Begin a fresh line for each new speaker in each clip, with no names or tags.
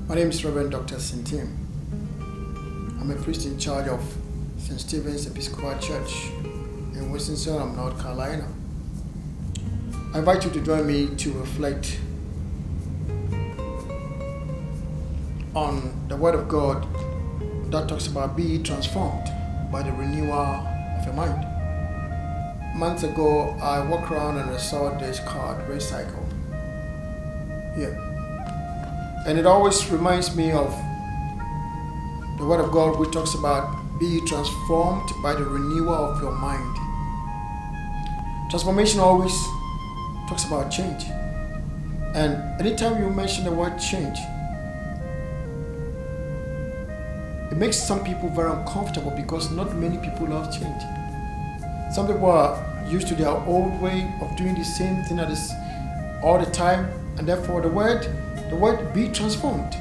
My name is Reverend Dr. Sintim. I'm a priest in charge of St. Stephen's Episcopal Church in Winston-Salem, North Carolina. I invite you to join me to reflect on the Word of God that talks about be transformed by the renewal of your mind. Months ago, I walked around and I saw this card, recycle. Yeah. And it always reminds me of the Word of God which talks about be transformed by the renewal of your mind. Transformation always talks about change. And anytime you mention the word change, it makes some people very uncomfortable because not many people love change. Some people are used to their old way of doing the same thing all the time, and therefore the word be transformed,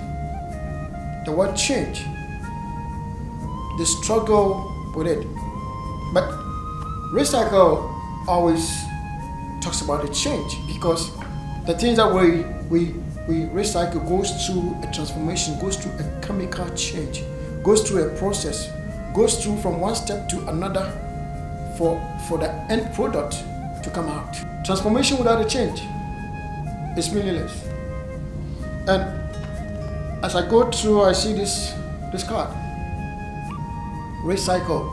the word change, they struggle with it. But recycle always talks about the change because the things that we recycle goes through a transformation, goes through a chemical change, goes through a process, goes through from one step to another for the end product to come out. Transformation without a change is meaningless. And as I go through, I see this card. Recycle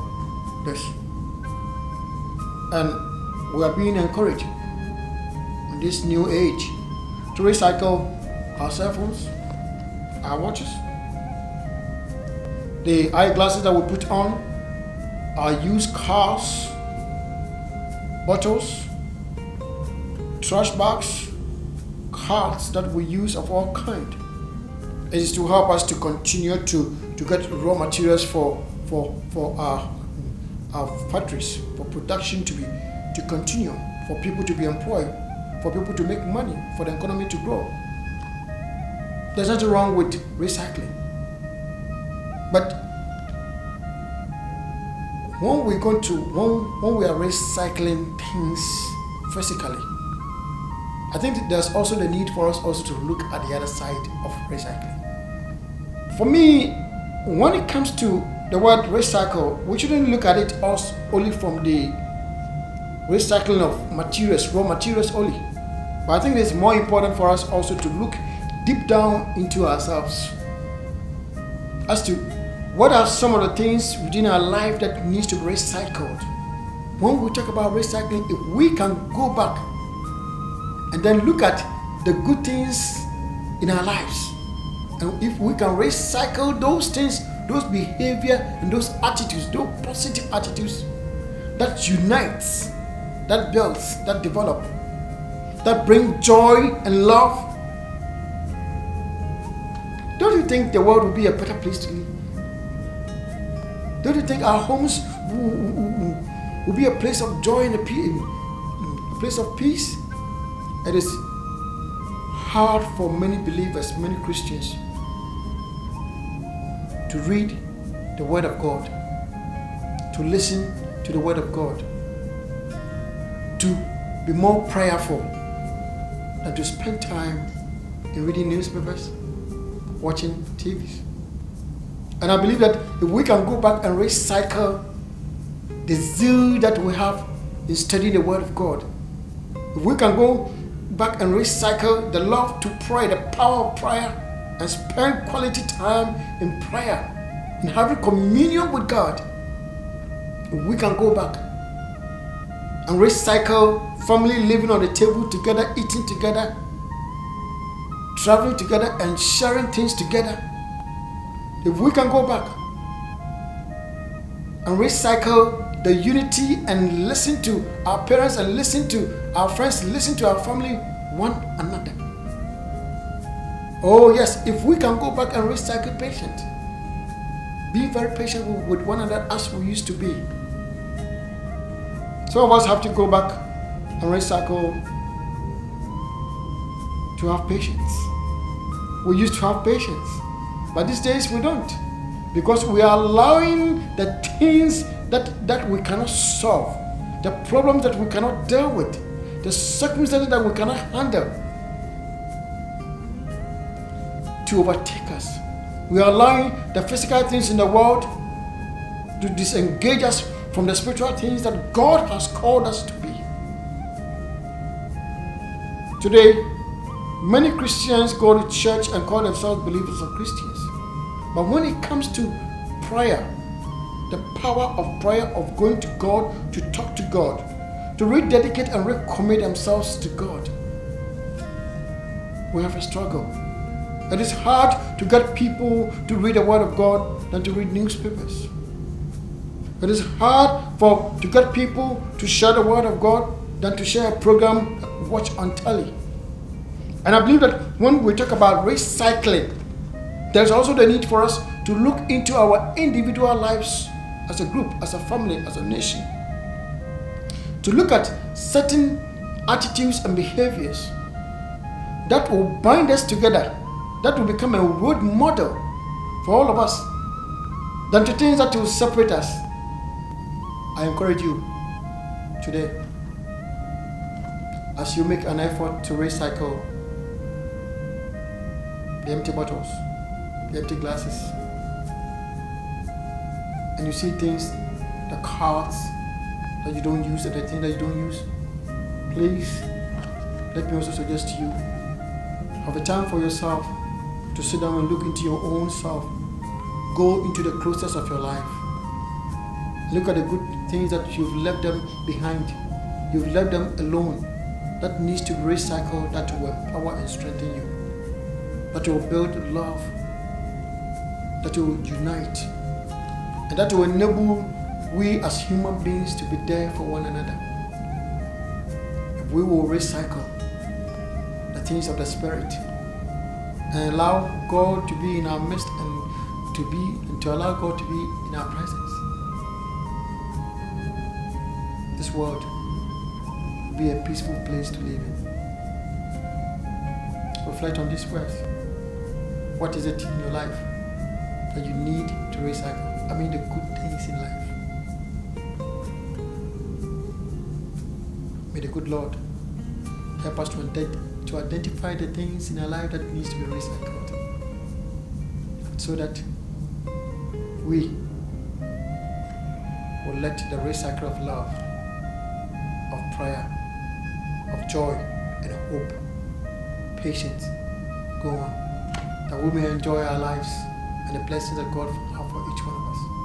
this. And we are being encouraged in this new age to recycle our cell phones, our watches, the eyeglasses that we put on, our used cars, bottles, trash bags, cards that we use of all kind. It is to help us to continue to get raw materials for our factories, for production to continue, for people to be employed, for people to make money, for the economy to grow. There's nothing wrong with recycling. But when we are recycling things physically, I think there's also the need for us also to look at the other side of recycling. For me, when it comes to the word recycle, we shouldn't look at it only from the recycling of materials, raw materials only. But I think it's more important for us also to look deep down into ourselves as to what are some of the things within our life that needs to be recycled. When we talk about recycling, if we can go back and then look at the good things in our lives, and if we can recycle those things, those behavior and those attitudes, those positive attitudes that unites, that builds, that develop, that bring joy and love, don't you think the world will be a better place to live? Don't you think our homes will be a place of joy and a place of peace? It is hard for many believers, many Christians, to read the Word of God, to listen to the Word of God, to be more prayerful than to spend time in reading newspapers, watching TVs. And I believe that if we can go back and recycle the zeal that we have in studying the Word of God, if we can go back and recycle the love to pray, the power of prayer, and spend quality time in prayer, in having communion with God, if we can go back and recycle family living on the table together, eating together, traveling together, and sharing things together, if we can go back and recycle the unity and listen to our parents and listen to our friends, listen to our family, one another. Oh yes, if we can go back and recycle patience, be very patient with one another as we used to be. Some of us have to go back and recycle to have patience. We used to have patience, but these days we don't, because we are allowing the things that we cannot solve, the problems that we cannot deal with, the circumstances that we cannot handle, to overtake us. We are allowing the physical things in the world to disengage us from the spiritual things that God has called us to be. Today, many Christians go to church and call themselves believers of Christians. But when it comes to prayer, the power of prayer, of going to God, to talk to God, to rededicate and recommit themselves to God, we have a struggle. It is hard to get people to read the Word of God than to read newspapers. It is hard to get people to share the Word of God than to share a program watch on telly. And I believe that when we talk about recycling, there's also the need for us to look into our individual lives as a group, as a family, as a nation. To look at certain attitudes and behaviors that will bind us together, that will become a road model for all of us, than to things that will separate us. I encourage you today, as you make an effort to recycle the empty bottles, the empty glasses, and you see things, the cards that you don't use, and the things that you don't use, please let me also suggest to you, have a time for yourself to sit down and look into your own self. Go into the closest of your life. Look at the good things that you've left them behind. You've left them alone. That needs to recycle, that will empower and strengthen you. That will build love. That will unite. And that will enable we as human beings to be there for one another. If we will recycle the things of the Spirit and allow God to be in our midst and to allow God to be in our presence, this world will be a peaceful place to live in. Reflect on these words. What is it in your life that you need to recycle? I mean, the good things in life. May the good Lord help us to identify the things in our life that needs to be recycled, so that we will let the recycle of love, of prayer, of joy and hope, patience go on, that we may enjoy our lives and the blessings that God has for each one of us.